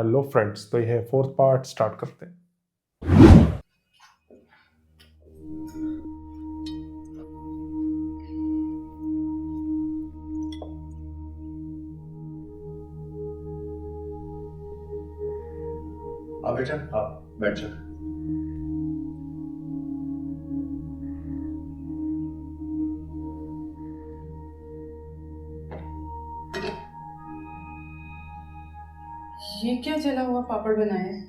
Hello friends, तो ये fourth part start करते हैं। हाँ बेटा, हाँ बैठ जा। ये क्या जला हुआ पापड़ बनाया है?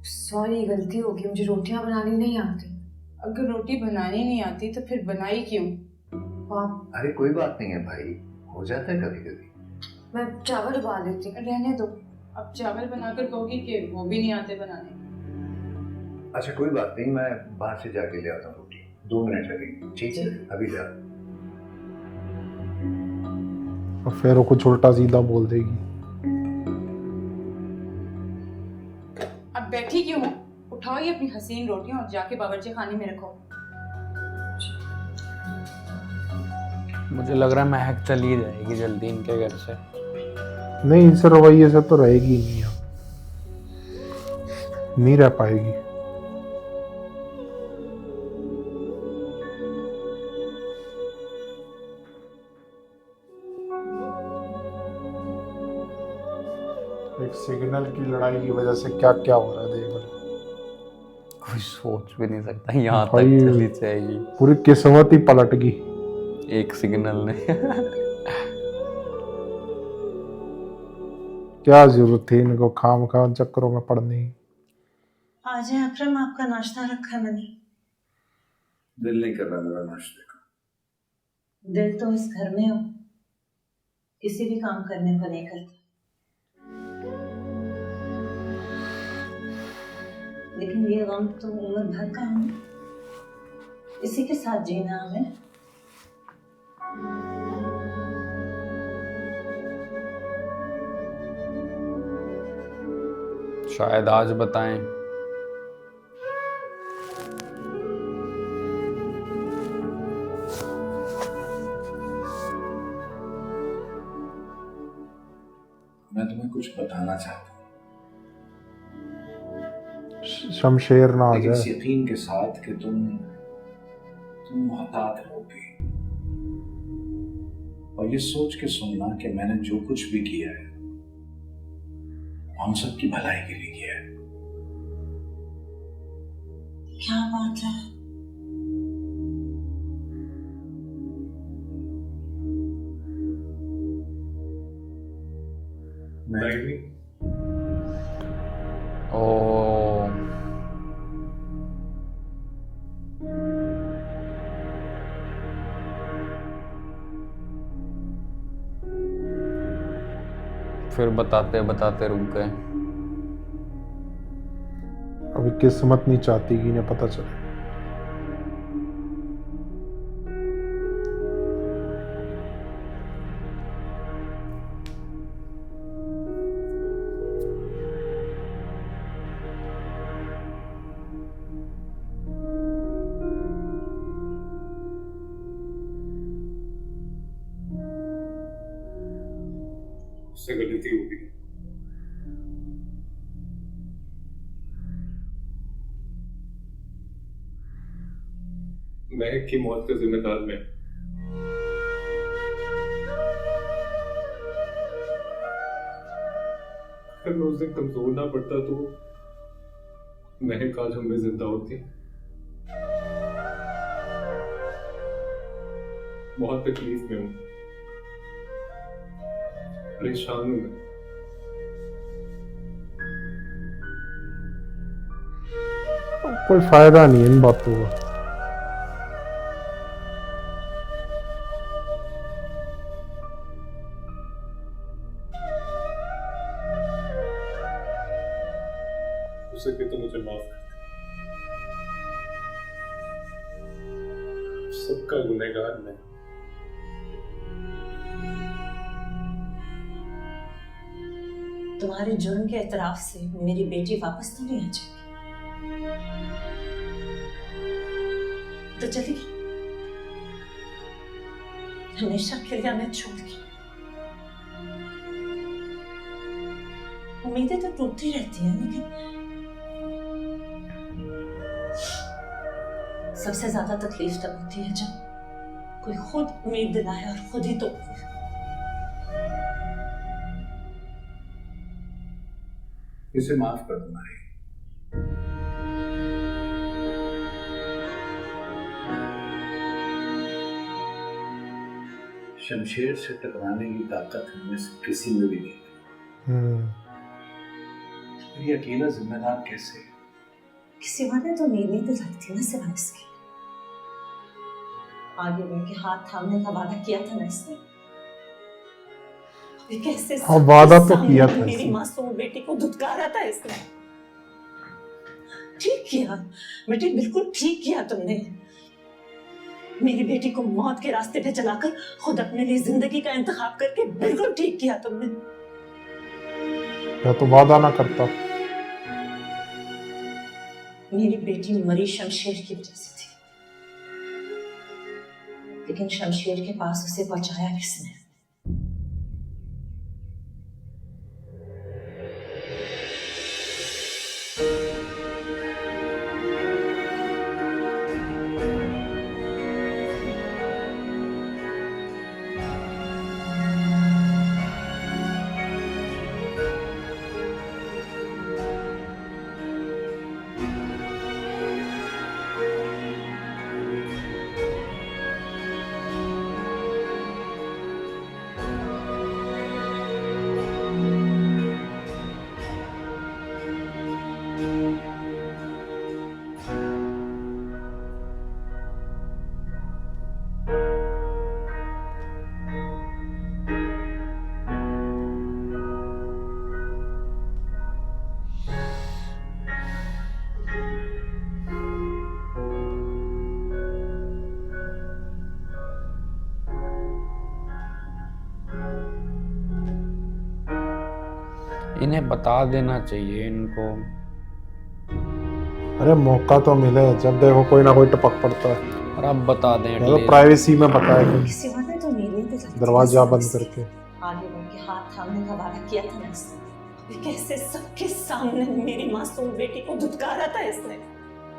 सॉरी, गलती हो गई। मुझे रोटियां बनानी नहीं आती। अगर रोटी बनानी नहीं आती तो फिर बनाई क्यों? आप अरे कोई बात नहीं है भाई, हो जाता है कभी कभी। मैं चावल उबाल लेती हूँ। रहने दो। अब चावल बनाकर कहोगी कि वो भी नहीं आते बनाने। अच्छा कोई बात नहीं, मैं बाहर से जाके ले आता हूँ रोटी। 2 मिनट लगेंगे, ठीक है? अभी जा। और फिर वो कुछ उल्टा सीधा बोल देगी। अब बैठी क्यों हो? उठाओ ये अपनी हसीन रोटियां और जाके बावर्ची खाने में रखो। मुझे लग रहा है महक चली जाएगी जल्दी इनके घर से। नहीं, इस रवैये से तो रहेगी नहीं, अब नहीं रह पाएगी। एक सिग्नल की लड़ाई की वजह से क्या क्या हो रहा है देख लो। कोई सोच भी नहीं सकता यहाँ तक भाई, चली जाएगी पूरी किस्मत ही पलट गई एक सिग्नल ने। क्या जरूरत थी इनको खामखा चक्करों में पड़ने की। आज है अकरम, आपका नाश्ता रखा मैंने। दिल नहीं कर रहा मेरा नाश्ते का। दिल तो इस घर में हो, किसी भी काम करने को नहीं करता, लेकिन ये गम तो उम्र भर का है, इसी के साथ जीना हमें। शायद आज बताएं। मैं तुम्हें कुछ बताना चाहता हूँ, शमशेर ना आ लेकिन इस जाए। यकीन के साथ कि तुम मोहतात रहोगे, और ये सोच के सुनना कि मैंने जो कुछ भी किया है हम सबकी भलाई के लिए किया है। क्या बात है? ओ फिर बताते बताते रुक गए। अभी किस्मत नहीं चाहती कि इन्हें पता चले। उससे गलती होगी। महक की मौत का जिम्मेदार मैं। अगर मैं उस दिन कमजोर ना पड़ता तो महक आज हमें जिंदा होती। बहुत तकलीफ में हूँ, परेशान हूँ मैं। कोई फायदा नहीं इन बातों का। हो सके तो मुझे माफ कर दे। सबका गुनहगार मैं। तुम्हारे जुर्म के एतराफ से मेरी बेटी वापस तो नहीं आ जाएगी? तो चली गई, हमेशा के लिए हमें छोड़ के। उम्मीदें तो टूटती रहती हैं, लेकिन सबसे ज्यादा तकलीफ तब होती है जब कोई खुद उम्मीद दिलाए और खुद ही तोड़ दे। इसे माफ कर दो माही। शमशेर से टकराने की ताकत हमें से किसी में भी नहीं थी। ये अकेला जिम्मेदार कैसे है? किसी और ने तो उम्मीद नहीं दिलाई थी ना सिवाय इसके। आगे बढ़ के हाथ थामने का वादा किया था ना इसने। अभी कैसे हाँ, वादा तो सामने किया था मेरी इसने। मासूम बेटी को धुतकारा था इसने। ठीक किया बेटी, बिल्कुल ठीक किया तुमने। मेरी बेटी को मौत के रास्ते पे चलाकर खुद अपने लिए जिंदगी का इंतखाब करके बिल्कुल ठीक किया तुमने। मैं तो वादा ना करता। मेरी बेटी मरी शमशेर की वजह से थी, लेकिन शमशेर के पास उसे पहुंचाया किसने? इन्हें बता देना चाहिए इनको। अरे मौका तो मिले, जब देखो कोई ना कोई टपक पड़ता है। और अब बता दें तो एटलीस्ट। प्राइवेसी में बताया कि किसी और ने तो उम्मीद नहीं दिलाई थी दरवाजा ना बंद इसने। करके। आगे बढ़ के हाथ थामने का वादा किया था ना इसने। अभी कैसे सबके सामने मेरी मासूम बेटी को धुतकारा था इसने।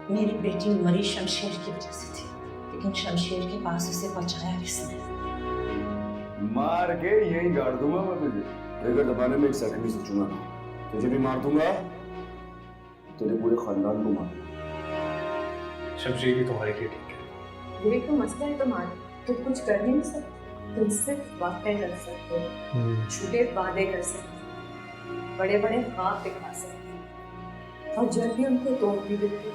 मेरी बेटी मरी शमशेर की वजह से थी, लेकिन शमशेर के पास उसे पहुंचाया किसने? मार के यहीं गाड़ दूंगा मैं तुझे। ट्रिगर दबाने में एक सेकंड नहीं सोचूंगा। तुझे भी मार दूंगा, तेरे पूरे खानदान को मार दूंगा। शमशेर की तुम्हारे लिए ठीक है। ये तो मसला है तुम्हारा, तुम कुछ कर नहीं सकते। तुम सिर्फ वादे कर सकते हो, झूठे वादे कर सकते हो, बड़े बड़े ख्वाब दिखा सकते हो और जल्दी उनको तोड़ भी देते हो।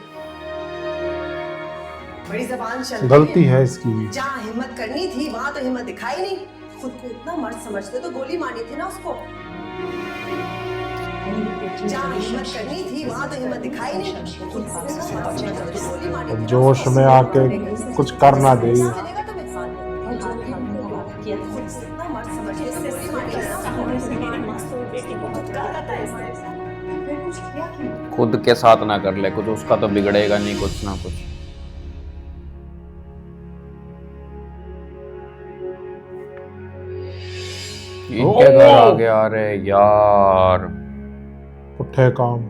बड़ी जबान चल रही गलती है इसकी भी। जहाँ हिम्मत करनी थी वहां तो हिम्मत दिखाई नहीं। खुद को इतना मर्द समझते तो गोली मारनी थी ना उसको। मेरी बेटी जहाँ मरी हिम्मत शमशेर करनी की थी वजह वहां से तो हिम्मत दिखाई नहीं। शमशेर के खुद को पास उसे इतना मर्द पहुंचाया समझते तो गोली मारनी थी ना जोश उसको। में आके कुछ कर ना दे। चलेगा तुम्हें? हाथ थामने का वादा किया था खुद इसने। को इतना मर्द समझते तो गोली मारनी थी ना सामने उसको। से मेरी मासूम बेटी को धुतकारा था इसने। फिर कुछ किया क्यों? खुद के साथ ना कर ले कुछ, उसका तो बिगड़ेगा नहीं कुछ ना कुछ। इनके घर आगे आ रहे यार। पुट्ठे काम।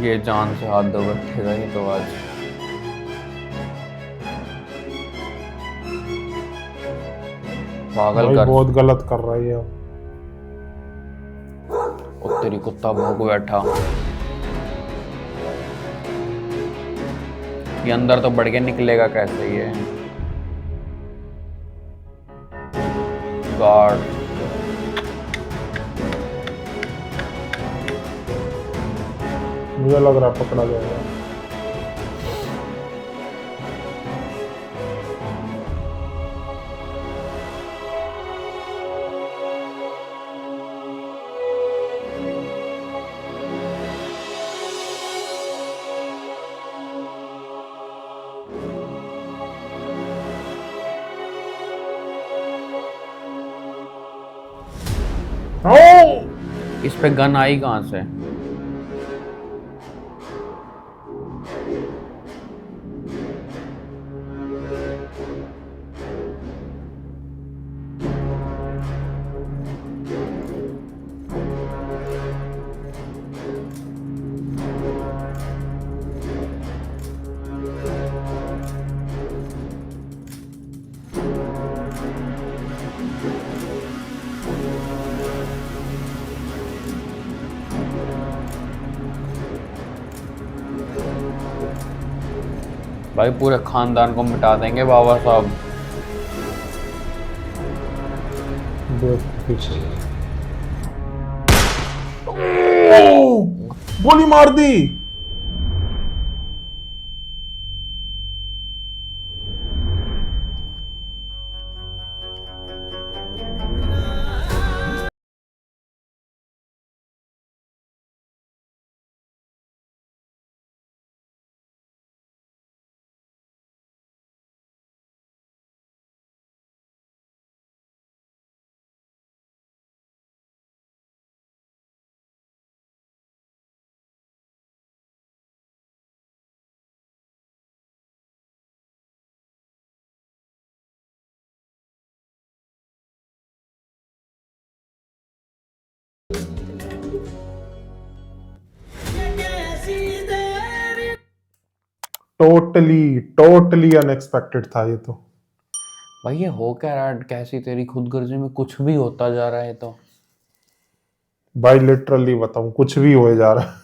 ये जान से हाथ धो बैठेगा ये तो आज। पागल भाई कर। बहुत गलत कर रहा है ये। ओ तेरी कुत्ता भौंक बैठा। ये अंदर तो बढ़ के निकलेगा कैसे ये? गार्ड। मुझे लग रहा है पकड़ा जाएगा। इस पे गन आई कहाँ से? भाई पूरे खानदान को मिटा देंगे बाबा साहब। पीछे गोली मार दी। टोटली अनएक्सपेक्टेड था ये तो। भाई ये हो क्या रहा है? कैसी तेरी खुदगर्जी में कुछ भी होता जा रहा है तो। भाई लिटरली बताऊं कुछ भी हो जा रहा है।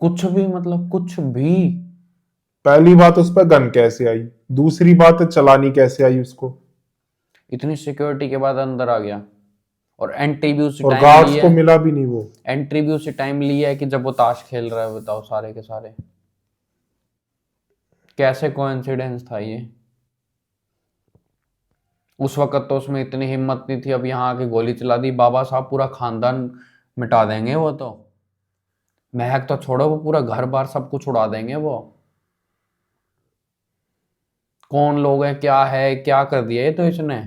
कुछ भी मतलब कुछ भी। पहली बात उस पर गन कैसे आई, दूसरी बात चलानी कैसे आई उसको। इतनी सिक्योरिटी के बाद अंदर आ गया और एंट्री भी उसी और टाइम गार्ड्स लिया को है। मिला भी नहीं वो। एंट्री भी उसी टाइम लिया है कि जब वो ताश खेल रहा है। बताओ सारे के सारे कैसे कोइंसिडेंस था ये। उस वक्त तो उसमें इतनी हिम्मत नहीं थी, अब यहाँ आके गोली चला दी। बाबा साहब पूरा खानदान मिटा देंगे वो तो। महक तो छोड़ो, वो पूरा घर बार सब कुछ उड़ा देंगे वो। कौन लोग हैं, क्या है, क्या कर दिया ये तो इसने।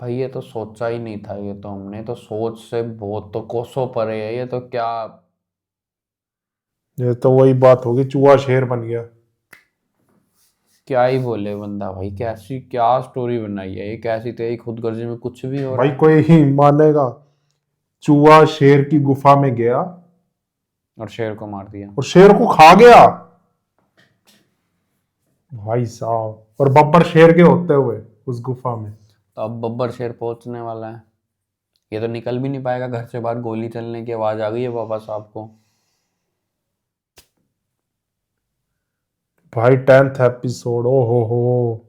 भाई ये तो सोचा ही नहीं था, ये तो हमने तो सोच से बहुत तो कोसों परे है ये तो। क्या ये तो वही बात होगी, चूहा शेर बन गया। क्या ही बोले बंदा भाई। कैसी क्या स्टोरी बनाई है ये, कैसी तेरी खुदगर्जी में कुछ भी हो रहा भाई है। कोई ही मानेगा, चूहा शेर की गुफा में गया और शेर को मार दिया। और शेर को खा गया भाई साहब। और बब्बर शेर के होते हुए उस गुफा में। तो अब बब्बर शेर पहुंचने वाला है। ये तो निकल भी नहीं पाएगा घर से बाहर, गोली चलने की आवाज आ गई है बाबा साहब को। भाई 10th एपिसोड, ओ हो।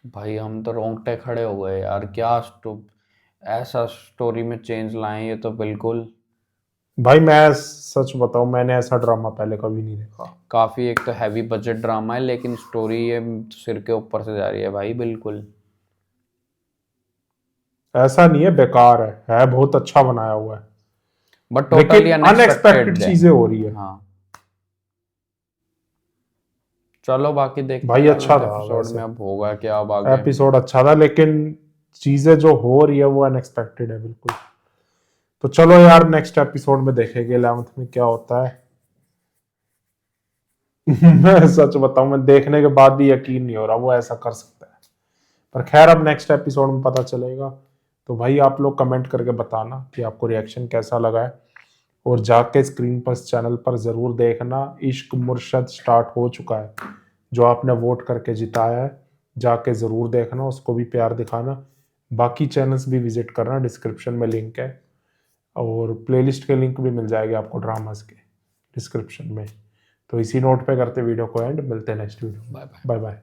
भाई हम तो रोंगटे खड़े हो गए यार। क्या ऐसा स्टोरी में चेंज लाए ये तो बिल्कुल। भाई मैं सच बताऊं, मैंने ऐसा ड्रामा पहले कभी नहीं देखा। काफी एक तो हैवी बजट ड्रामा है, लेकिन स्टोरी ये सिर के ऊपर से जा रही है भाई बिल्कुल। ऐसा नहीं है बेकार है बहुत अच्छा बनाया हुआ है। बट टोटली अनएक्सपेक्टेड चीजें हो रही है। हाँ चलो बाकी देखते भाई हैं अच्छा था एपिसोड वैसे। में अब होगा क्या अब आगे। एपिसोड अच्छा था, लेकिन चीजें जो हो रही है वो अनएक्सपेक्टेड है बिल्कुल। तो चलो यार नेक्स्ट एपिसोड में देखेंगे 11th में क्या होता है। मैं सच बताऊं, मैं देखने के बाद भी यकीन नहीं हो रहा वो ऐसा कर सकता है। पर खैर अब नेक्स्ट एपिसोड में पता चलेगा। तो भाई आप लोग कमेंट करके बताना कि आपको रिएक्शन कैसा लगा है। और जाके स्क्रीन पर चैनल पर ज़रूर देखना, इश्क मुर्शद स्टार्ट हो चुका है। जो आपने वोट करके जिताया है जाके ज़रूर देखना, उसको भी प्यार दिखाना। बाकी चैनल्स भी विजिट करना, डिस्क्रिप्शन में लिंक है। और प्लेलिस्ट के लिंक भी मिल जाएंगे आपको ड्रामास के डिस्क्रिप्शन में। तो इसी नोट पे करते वीडियो को एंड, मिलते हैं नेक्स्ट वीडियो। Bye bye.